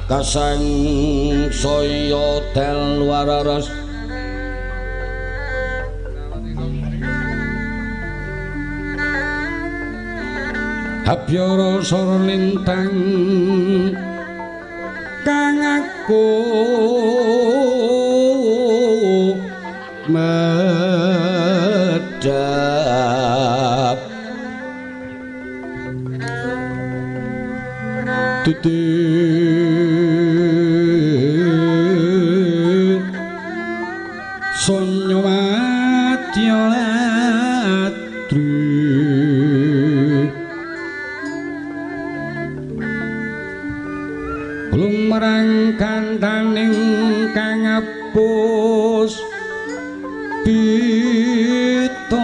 kasang saya tel wararas Habyara sora lintang kang aku medhap tutik sonya madya latri lumarang kandaning kang apus pita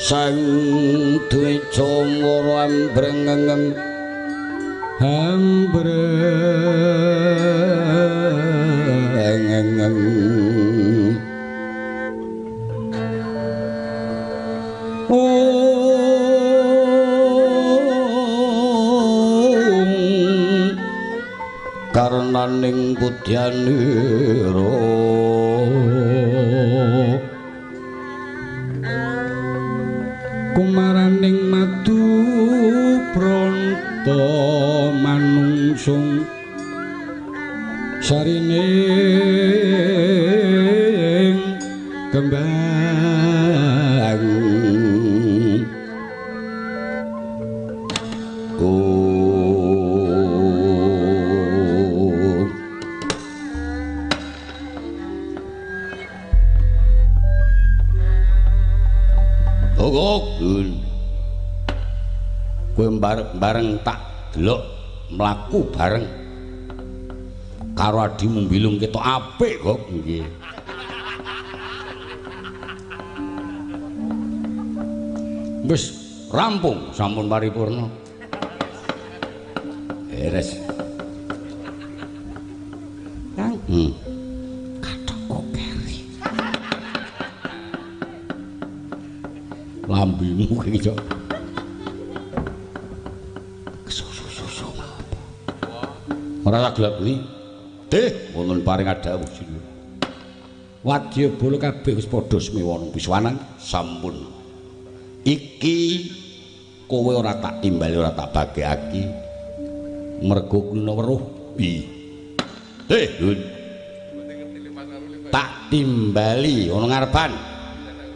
sang duwe cemara ambrengeng karnaning budyanira kumaraning madu pronto manungsung sarining kembang kowe bareng tak delok mlaku bareng karo adimu mbilung ketok apik kok nggih. Wis rampung sampun paripurna. Beres. Kang. Kathok kokeri. Lambimu iki cok. Ora gelap kuwi. Deh, wonten paring adawuh sini. Wadya bala kabeh wis padha semewana biswanan sampun. Iki kowe ora tak timbali ora tak bagekake. Mergo kuna weruh. Deh, Dun. Tak timbali ana ngarepan.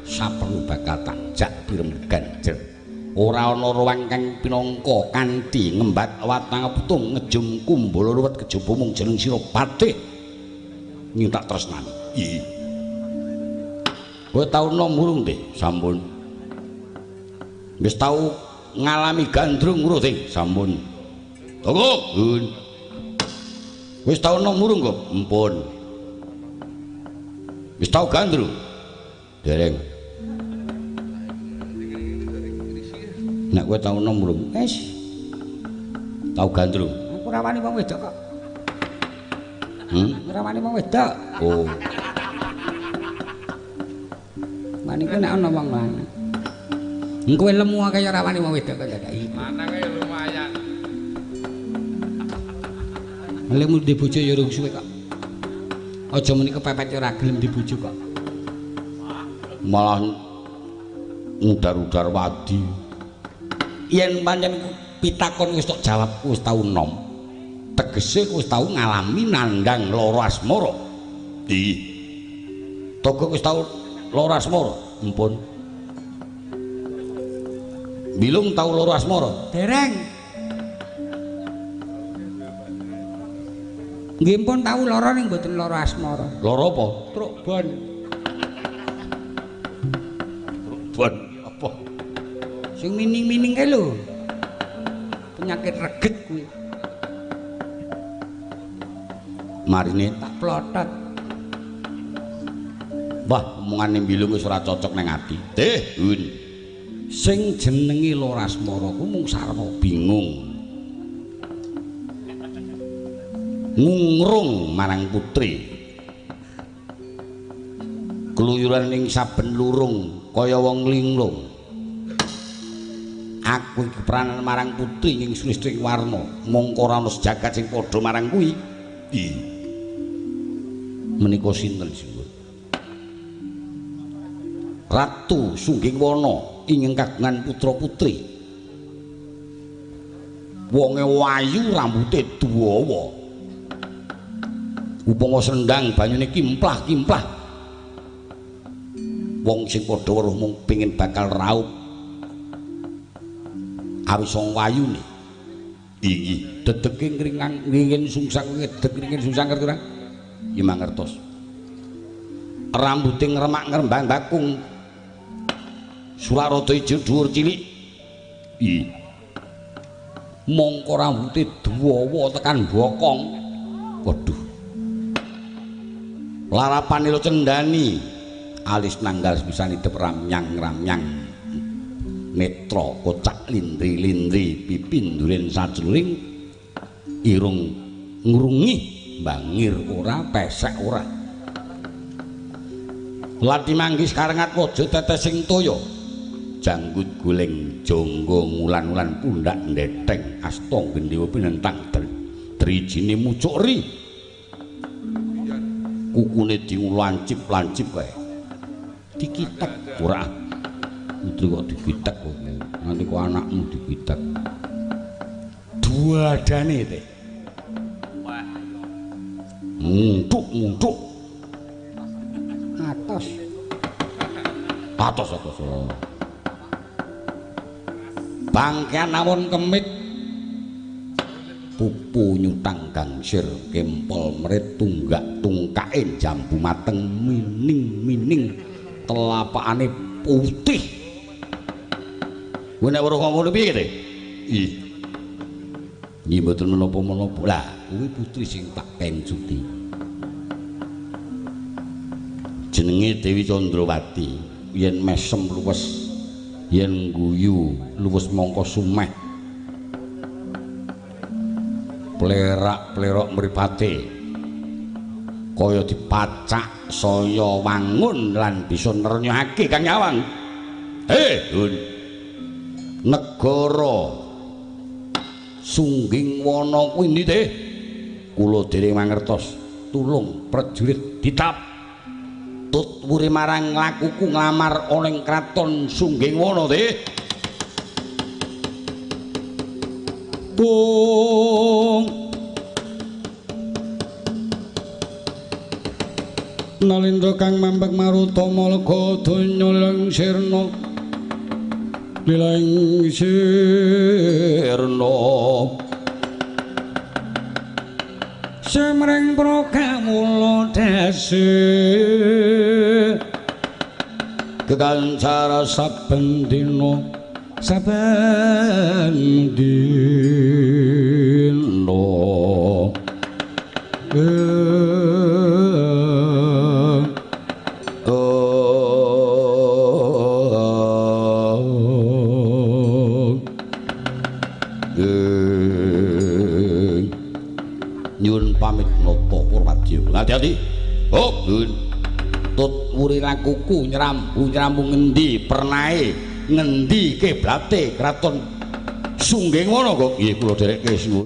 Saperlu bakal tak jak pirem ganjer. Ora ana ruwang kang pinangka kanthi ngembat watang putung ngejum kumbala ruwet kejaba mung jeneng sira Patih nyintak tresnani. Kowe tau nom urung teh? Sampun. Wis tau ngalami gandrung urung teh? Sampun. Tunggu, Bun. Wis tau nom urung kok? Empun. Wis tau gandrung? Dereng. Nek kowe tau nom urung? Wis. Tau gandrung. Aku ora wani wong wedok kok. Ora wani wong wedok. Oh. Mani ku nek ana wong lanang. Kowe lemu kaya ora wani wong wedok kok ya. Lanang e lumayan. Lemu di bojo ya urung suwe kok. Aja muni kepepet ora gelem di bojo kok. Malah udar-udar wadi. Yen pancen pitakon wis tok jawab wis tau nom. Tegese wis tau ngalami nandhang lara asmara. Di. Toko wis tau lara asmara? Empun. Bilung tau lara asmara? Dereng. Nggih pun tau lara ning mboten lara asmara. Lara apa? Trukban. Trukban apa? Sing mining-mining kae lho. Penyakit reget kuwi. Marine tak plotot. Wah, omongane mbilung wis ora cocok ning ati. Teh, Hun. Sing jenenge lara asmara ku mung sarwa bingung. ngungrung marang putri keluyuran ning saben lurung kaya wong linglung aku iki pranan marang putri ning Sulistring Warna mongko ora ana sejagat sing padha marang kuwi menika sinten sing Ratu Sunggingwana ingkang kagungan putra putri wonge wayu rambuté dawa upama sendang banyune kimplah-kimplah wong sing padha weruh mung pengin bakal raup awis wong wayune iki dedeke ngringin sungsang dedek ngringin sungsang ngerti ora ya mangertos rambuté ngremak ngrembang bakung Sularada ijo dhuwur cilik mongko rambuté dawa tekan bokong waduh larapane lo cendani alis nanggal bisa nidep ramnyang netra kocak lindri-lindri pipi nduren sajroning irung ngrungi bangir ora pesek ora lati manggis karengat waja tetesing toya janggut goleng jangga ngulan-ulan pundak ndheteng asta gendhewa pinentang drijine mucukri kukune dilancip-lancip kae dikitek ora putri kok dikitek kok nanti kok anakmu dikitek duadane teh muntuk atos bangkean awon kemit pupu nyutang gangsir kempol merit tunggak tungkain jambu mateng mining telapakane putih nek weruh ngono piye teh iki mboten menapa-menapa lah kuwi putri sing tak kencuti jenenge Dewi Candrawati yen mesem luwes yen guyu luwes mongko sumeh plerak-plerok mripate kaya dipacak saya wangun lan bisa nernyake Kang Nyawang negara Sunggingwana kuwi ndi teh kula dhereng mangertos tulung prajurit ditap tut wuri marang lakuku nglamar ana ing kraton Sunggingwana teh tung Nalindra kang mambek maruta malga donya lang sirna lilang sirna semreng prokamula dasi kekancara saben dina saben dina nyuwun pamit nata Purwadya hati-hati tut wuri lakuku nyrambu ngendi pernae ngendi kiblate kraton Sunggingwana kok nggih kula dherekke suwun